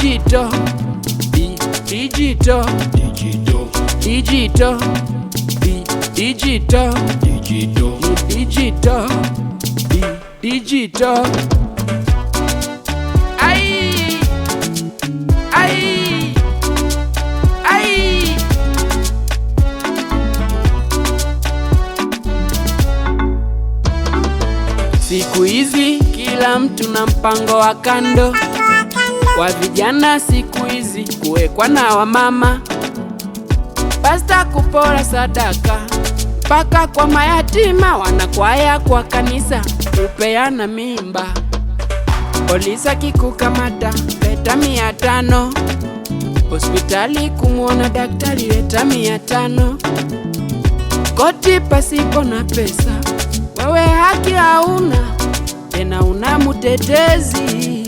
digital, digital, digital, digital, digital, digital, digital, digital. Ai, ai, ai. Siku hizi kila mtu na mpango wa kando. Kwa vijana siku hizi kuwekwa na wamama, pasta kupora sadaka, mpaka kwa mayatima, wanakwaya kwa kanisa kupeana mimba. Polisi akikukamata leta 500, hospitali kumuona daktari leta 500. Koti pasipo na pesa, wewe haki hauna, tena una mutetezi.